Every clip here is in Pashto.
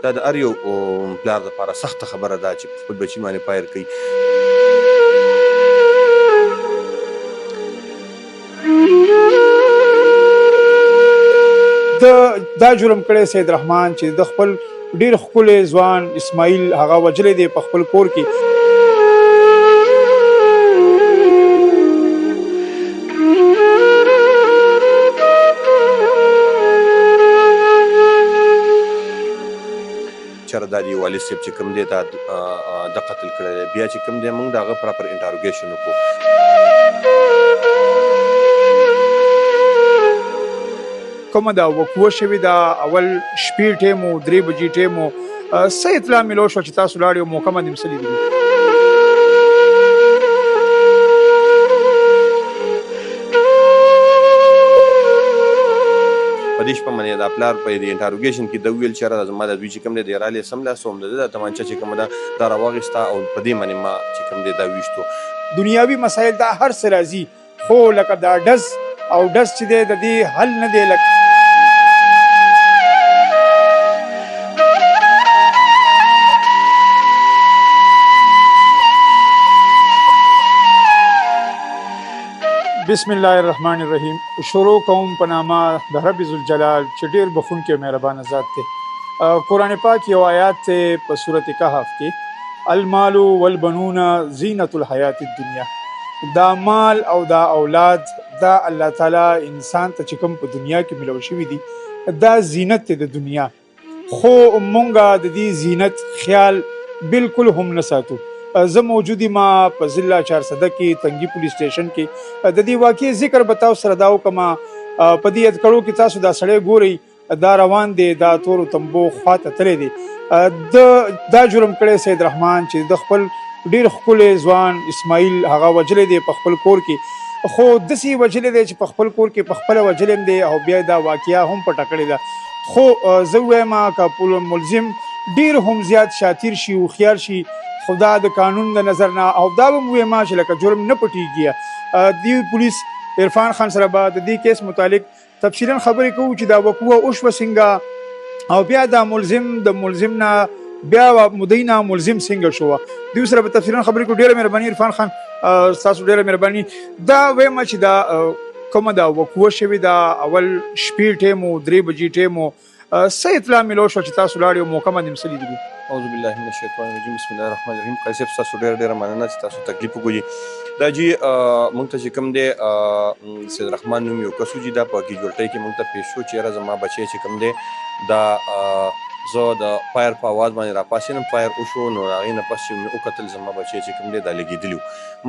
دا د هر یو پلار دپاره سخته خبره ده چې خپل بچي باندې فایر کوي. دا جرم کړی سید رحمان چې د خپل ډیر ښکلی ځوان اسماعیل هغه وجلی دی په خپل کور کې. چېرې دا د یو والد صاحب چې کوم دی دا د قتل کړی دی، بیا چې کوم دی موږ د هغه پراپر انټاروګیشن وکړو. کومه دا وقوع شوې ده اول شپې ټیم و 3 بجې ټیم و څه اطلاع میلو شوه چې تاسو لاړې او موقع باندې څه لیدلي؟ په دې شپه باندې دا پلار په دې انټاروګیشن کې د ویل چې یاره زما د دوی چې کوم دی د رالې سملاسه وم د ده د تمانچه چې کومه ده دا راواخېسته او په دې باندې ما چې کوم دی دا ویشتو. دنیاوي مسایل دا هر څه راځي خو لکه دا ډز او ډز چې دی د دې حل نه دی. لکه بسم الله الرحمن الرحیم. شروع کوم په نامه د رب ذوالجلال چې ډېر بخونکی او مهربانه ذات دی. قرآن پاک یو آیات دی په سورت کهف کې، المال والبنون زینت الحیات الدنیا. دا مال او دا اولاد دا الله تعالی انسان ته چې کوم په دنیا کې ملو شوي دي دا زینت دی د دنیا، خو مونږه د دې زینت خیال بالکل هم نه ساتو. زه موجودی ما په ضلع 400 کې تنگي پولیس سټیشن کې د دې واقعي ذکر به تاسو سره دا وکړم. په دې ادکړو کې تاسو دا سړی ګورئ دا روان دی، دا تورو تمبو خواته تللی دی. دا جرم کړی سید رحمان چې د خپل ډیر ښکلی ځوان اسماعیل هغه وجلی دی په خپل کور کې، خو داسې وجلی دی چې په خپل کور کې په خپله وجلی دی او بیا دا واقعه هم پټه کړې ده. خو زه وایم که ملزم ډیر هم زیات شاطر شي هوښیار شي خدا د قانون د نظر نه او دا به وایم چې لکه جرم نه پټېږي. دی پولیس عرفان خان سره به د دې کیس متعلق تفصیلا خبرې کوو چې دا وقوع وشوه څنګه او بیا دا ملزم د ملزم نه بیا مدعي نه ملزم څنګه شوه، دوی سره به تفصیلا خبرې کوو. ډېره مهرباني عرفان خان، ستاسو ډېره مهرباني. دا وایم چې دا کومه دا وقوع شوې ده اول شپې ټیم و 3 بجې ټیم و څه اطلاع میلو شوه چې تاسو لاړې او موقع باندې څه لیدلي؟ اعوذ بالله من الشیطان الرجیم بسم الله الرحمن الرحیم. قیس صاحب ستاسو ډېره مننه چې تاسو تکلیف وکړي. دا جی موږ ته چې کوم دی سید رحمان نوم یو کس و چې دا په کیجوالټۍ کې موږ ته پیش شو چې یاره زما بچی چې کوم دی دا زه د فایر په اواز باندې راپاڅېدم، فایر وشو نو هغې نه پس چې مې وکتل زما بچی چې کوم دی دا لګېدلي و.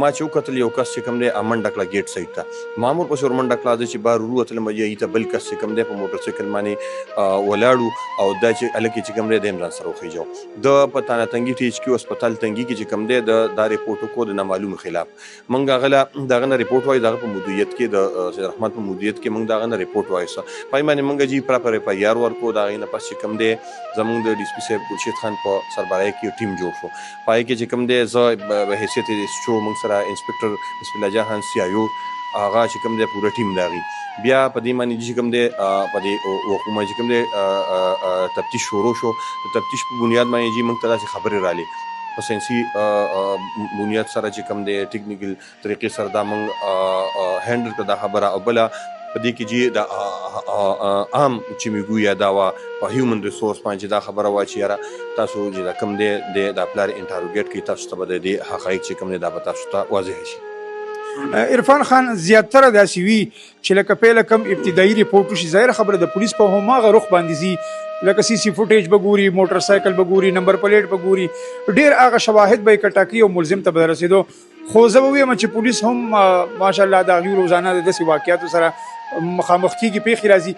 ما چې وکتل یو کس چې کوم دی منډه کړه گیټ سایډ ته، ما هم ورپسې ور منډه کړه. زه چې بار وروتلم هلته بل کس چې کوم دی په موټر سایکل باندې ولاړ و او دا چې هلکې چې کوم دی دی هم ځان سره وخېجه. د په تانه تنګي ټي ایچ کیو هسپتال تنګي کې چې کوم دی دا رپورټ وکړو د نامعلومو خلاف. موږ هغه له د هغه نه رپورټ وایو، د هغه په مدیریت کې د سید رحمان په مدیریت کې موږ د هغه نه رپورټ وایسته. په هغې باندې موږ جي پراپر اف آی آر ورکړو. د هغې نه پس چې کوم دی زموږ د ډي سي پي صاحب ګلشید خان په سربراهۍ کې یو ټیم جوړ شو. په هغې کې چې کوم دی زه په حیثیت شو موږ سره انسپکټر بسم الله جان سی آی او هغه چې کوم دی پوره ټیم د هغې بیا په دې باندې چې کوم دی په دې وقوع چې کوم دی تفتیش شروع شو. د تفتیش په بنیاد باندې جي موږ ته داسې خبرې رالې په ساینسي بنیاد سره چې کوم دی ټیکنیکل طریقې سره دا موږ هینډل کړه دا خبره. او بله په دې کې جي د عام چې موږ یا دا وه په هیومن ریسورس باندې چې دا خبره وه چې یاره تاسو چې دا کوم دی دا پلار انټاروګیټ کوي، تاسو ته به د دې حقایق چې کوم دی دا به تاسو ته واضح شي. عرفان خان زیاتره داسې وي چې لکه پیله کم ابتدایي رپورټ وشي، ظاهره خبره د پولیس په هماغه رخ باندې ځي، لکه سی سی فوټیج به ګوري، موټر سایکل به ګوري، نمبر پلیټ به ګوري، ډېر هغه شواهد به یې کټه کوي او ملزم ته به رسېدو. خو زه به ووایم چې پولیس هم ماشاءالله د هغوی روزانه د داسې واقعاتو سره مخامخ کېږي، پیښې راځي.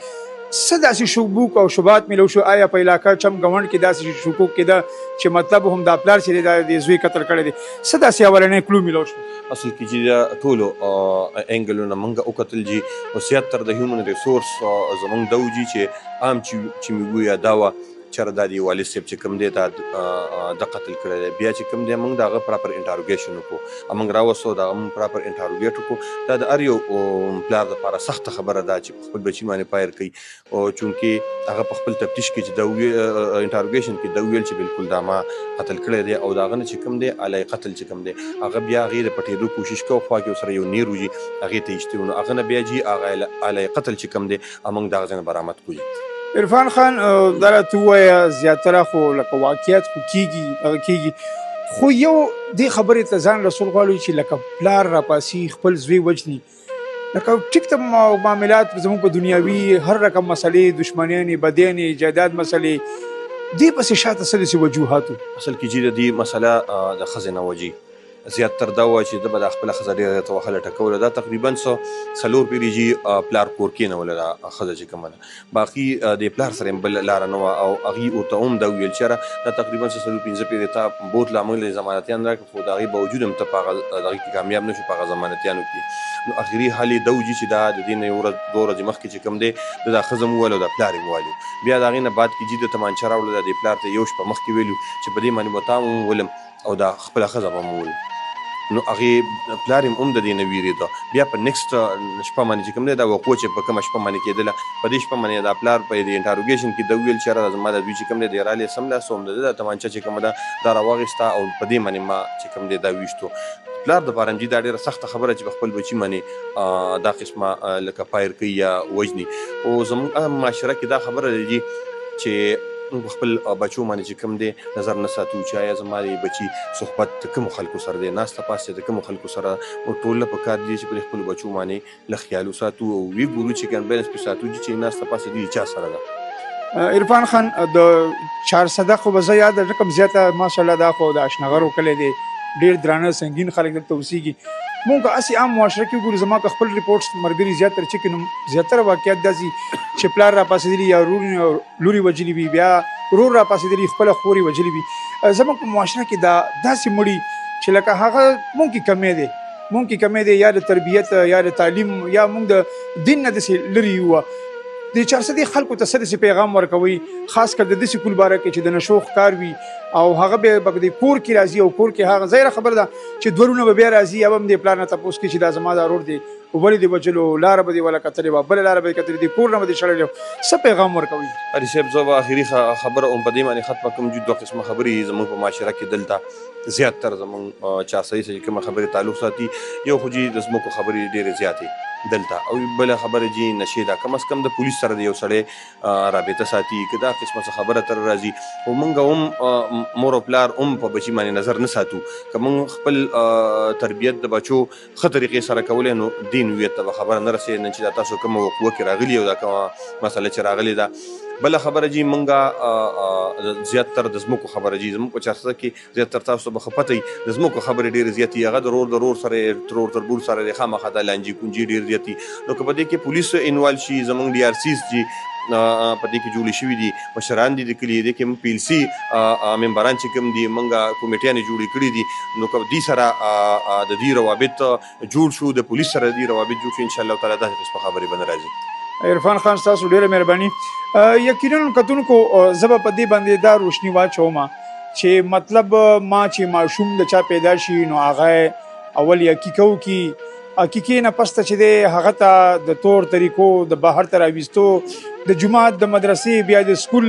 څه داسې شکوک او شبهات میلو شو؟ آیا په علاقه چم ګاونډ کې داسې شکوک کېده چې مطلب هم دا پلار چې دی دا د زوی قتل کړی دی؟ څه داسې اولنی کلو میلو شو؟ اصل کې چې دا ټولو انګلونه موږ وکتل جي او 76 د هیومن ریسورس زموږ دا و جي چې عام چې موږ یا دا وه چېرې دا د والد صاحب چې کوم دی دا د قتل کړی دی. بیا چې کوم دی موږ د هغه پراپر انټاروګیشن وکړو، موږ راوستو د هغه موږ پراپر انټاروګیټ وکړو. دا د هر یو پلار دپاره سخته خبره ده چې په خپل بچي باندې فایر کوي، او چونکې هغه په خپل تفتیش کې چې دا انټاروګیشن کې دا ویل چې بالکل دا ما قتل کړی دی، او د هغه نه چې کوم دی علی قتل چې کوم دی هغه بیا هغې د پټېدو کوشش کوو، خوا کې ورسره یو نیر وي هغې ته ایشتي وو، نو هغه نه بیا جي هغه علی قتل چې کوم دی موږ د هغه ځای نه برآمد کړو. عرفان خان دا راته ووایه زیاتره خو لکه واقعیت خو کېږي، خو یو دې خبرې ته ځان رسول غواړو چې لکه پلار راپاسي خپل زوی وجني، لکه ټیک ته معاملات زموږ په دنیاوي هر رقم مسلې، دشمنیانې، بدیانې، جایداد مسلې، دې پسې شاته څه داسې وجوهاتو؟ اصل کې جي د دې مسله د ښځې نه وجي زیاتر دا وه چې ده به د خپله ښځه ډېره زیاته وهله ټکوله. دا تقریبا څلور پیرې جي پلار کور کېنوله دا ښځه چې کومه ده، باقي د پلار سره یې بله لاره نه وه، او هغې ورته هم دا وویل چې یاره دا تقریبا څلور پنځه پیرې تا بوتله موږ له ضمانتیان راکړه، خو د هغې باوجود هم ته په هغه دغه کې کامیاب نه شو په هغه ضمانتیانو کې. نو اخري حل یې دا وجي چې دا د دې نه یو ورځ دوه ورځې مخکې چې کوم دی د دا ښځه م وویل او دا پلار یې م وویل، بیا د هغې نه بعد کې جي د تمانچه راوړله، د دې پلار ته یو شپه مخکې ویلو چې په دې باندې به تا م وولم او دا خپله ښځه به م وولم. نو هغې پلار یې هم د دې نه ویرېده. بیا په نیکسټ شپه باندې چې کوم دی دا وقوع چې په کومه شپه باندې کېدله، په دې شپه باندې دا پلار په دې انټاروګیشن کې ده ویل چې یاره زما د دوی چې کوم دی د رالی سملاسه هم د ده د تمانچه چې کومه ده دا راواخېسته او په دې باندې ما چې کوم دی دا ویشتو. پلار دپاره هم جي دا ډېره سخته خبره چې په خپل بچي باندې دا قسمه لکه فایر کوي یا وژني. او زموږ معاشره کې دا خبره ده جي چې موږ په خپل بچو باندې چې کوم دی نظر نه ساتو چې آیا زما د بچي صحبت د کومو خلکو سره دی، ناسته پاسته د کومو خلکو سره، موږ ټول له پکار دي چې پر خپلو بچو باندې له خیال وساتو او وی ګورو چې ګن بیلنس پرې ساتو چې ناسته پاسته دوی چا سره ده. عرفان خان د 400 خو به زه یاد رقم زیاته ماشاءالله دا خو د اشنغرو کلی دی، ډېر درانه سنګین خلک دلته اوسېږي. مونږ که هسې عام معاشره کې وګورو، زما که خپل ریپورټس ملګري زیاتره چې کوي نو زیاتره واقعیت داسې چې پلار راپاڅېدلي یا لورې وجلي وي، بیا ورور راپاڅېدلي خپله خورې وجلي وي. زموږ په معاشره کې دا داسې مړي چې لکه هغه مونږ کې کمی دی یا د تربیت یا د تعلیم یا مونږ د دین نه داسې لرې یو. د 400 خلکو ته څه داسې پیغام ورکوي، خاص کر د داسې کول باره کې چې د نشو ښکار وي او هغه بیا په دې کور کې راځي او کور کې هغه ظاهره خبره ده چې دوه ورونه به بیا راځي او هم دې پلار نه تپوس کوي چې دا زما دا ورور دی ولې دې وجلو، لاره به دې ولا کتلې وه، بله لاره به دې کتلې، دې کور نه به دې شړلی. څه پیغام ورکوي؟ علي صاحب زه به اخري خبره هم په دې باندې ختمه کوم چې دوه قسمه خبرې زموږ په معاشره کې دلته زیاتر زموږ 400 سره کومه خبرې تعلق ساتي. یو خو جي د ځمکو خبرې ډېرې زیاتې دلته، او بله خبره جي نشې ده، کم از کم د پولیس سره د یو سړی رابطه ساتي که دا قسمه څه خبره تر راځي. خو موږ هم مور او پلار هم په بچي باندې نظر نه ساتو، که موږ خپل تربیت د بچو ښه طریقې سره کولی نو دې نوعیت ته به خبره نه رسېږي نن چې دا تاسو کومه وقوعه کې راغلي او دا کومه مسله چې راغلې ده. بله خبره جي موږ زیاتر د ځمکو خبره جي زموږ په 400 کې زیاتر تاسو به ښه پته وي د ځمکو خبرې ډېرې زیاتې، هغه د رور سره ترور تربور سره دی، خامخا دا لانجې کونجې ډېرې زیاتې. نو که په دې کې پولیس انوالو شي، زموږ DRCs جي په دې کې جوړې شوي دي، مشران دي د کلي، دې کې موږ PLC ممبران چې کوم دي موږ کمیټیانې جوړې کړي دي. نو که دې سره د دې روابط جوړ شو، د پولیس سره دې روابط جوړ شو، انشاءالله تعالی داسې قسمه خبرې به نه راځي. عرفان خان ستاسو ډېره مهرباني. یقینا کتونکو زه به په دې باندې دا روشني واچوم چې مطلب ما چې ماشوم د چا پیدا شي نو هغه اول عقیقه وکړي، عقیقې نه پسته چې دی هغه ته د طور طریقو د بهر ته راویستو، د جومات د مدرسې بیا د سکول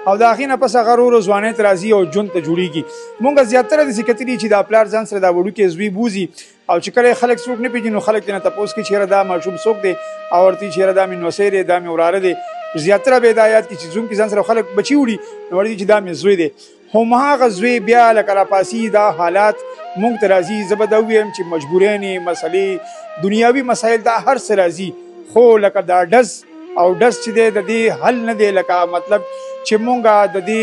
او د هغې نه پس هغه ورو ځوانۍ ته راځي او ژوند ته جوړېږي. مونږ زیاتره داسې کتلي چې دا پلار ځان سره دا وړوکی زوی بوځي او چې کله خلک څوک نه پېژني نو خلک ترې نه تپوس کوي چې یاره دا ماشوم څوک دی او ورته وایي چې یاره دا مې نوسی دی، دا مې وراره دی. زیاتره به دا یاد کړي چې ځوم کې ځان سره خلک بچي وړي نو ورته چې دا مې زوی دی، هماغه زوی بیا لکه راپاسي دا حالات مونږ ته راځي. زه به دا ووایم چې مجبورانې مسلې دنیاوي مسایل دا هر څه راځي، خو لکه دا ډز او ډز چې دی د دې حل نه دی، لکه مطلب چې مونږ د دې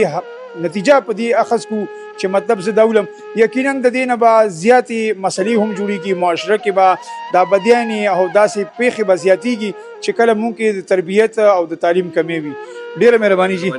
نتیجه په دې اخذ کو چې مطلب زه دا ولم یقینا د دې نه به زیاتې مسلې هم جوړېږي، معاشره کې به دا بدیانې او داسې پیښې به زیاتېږي چې کله مونږ کې د تربیت او د تعلیم کمی وي. ډېره مهرباني جي.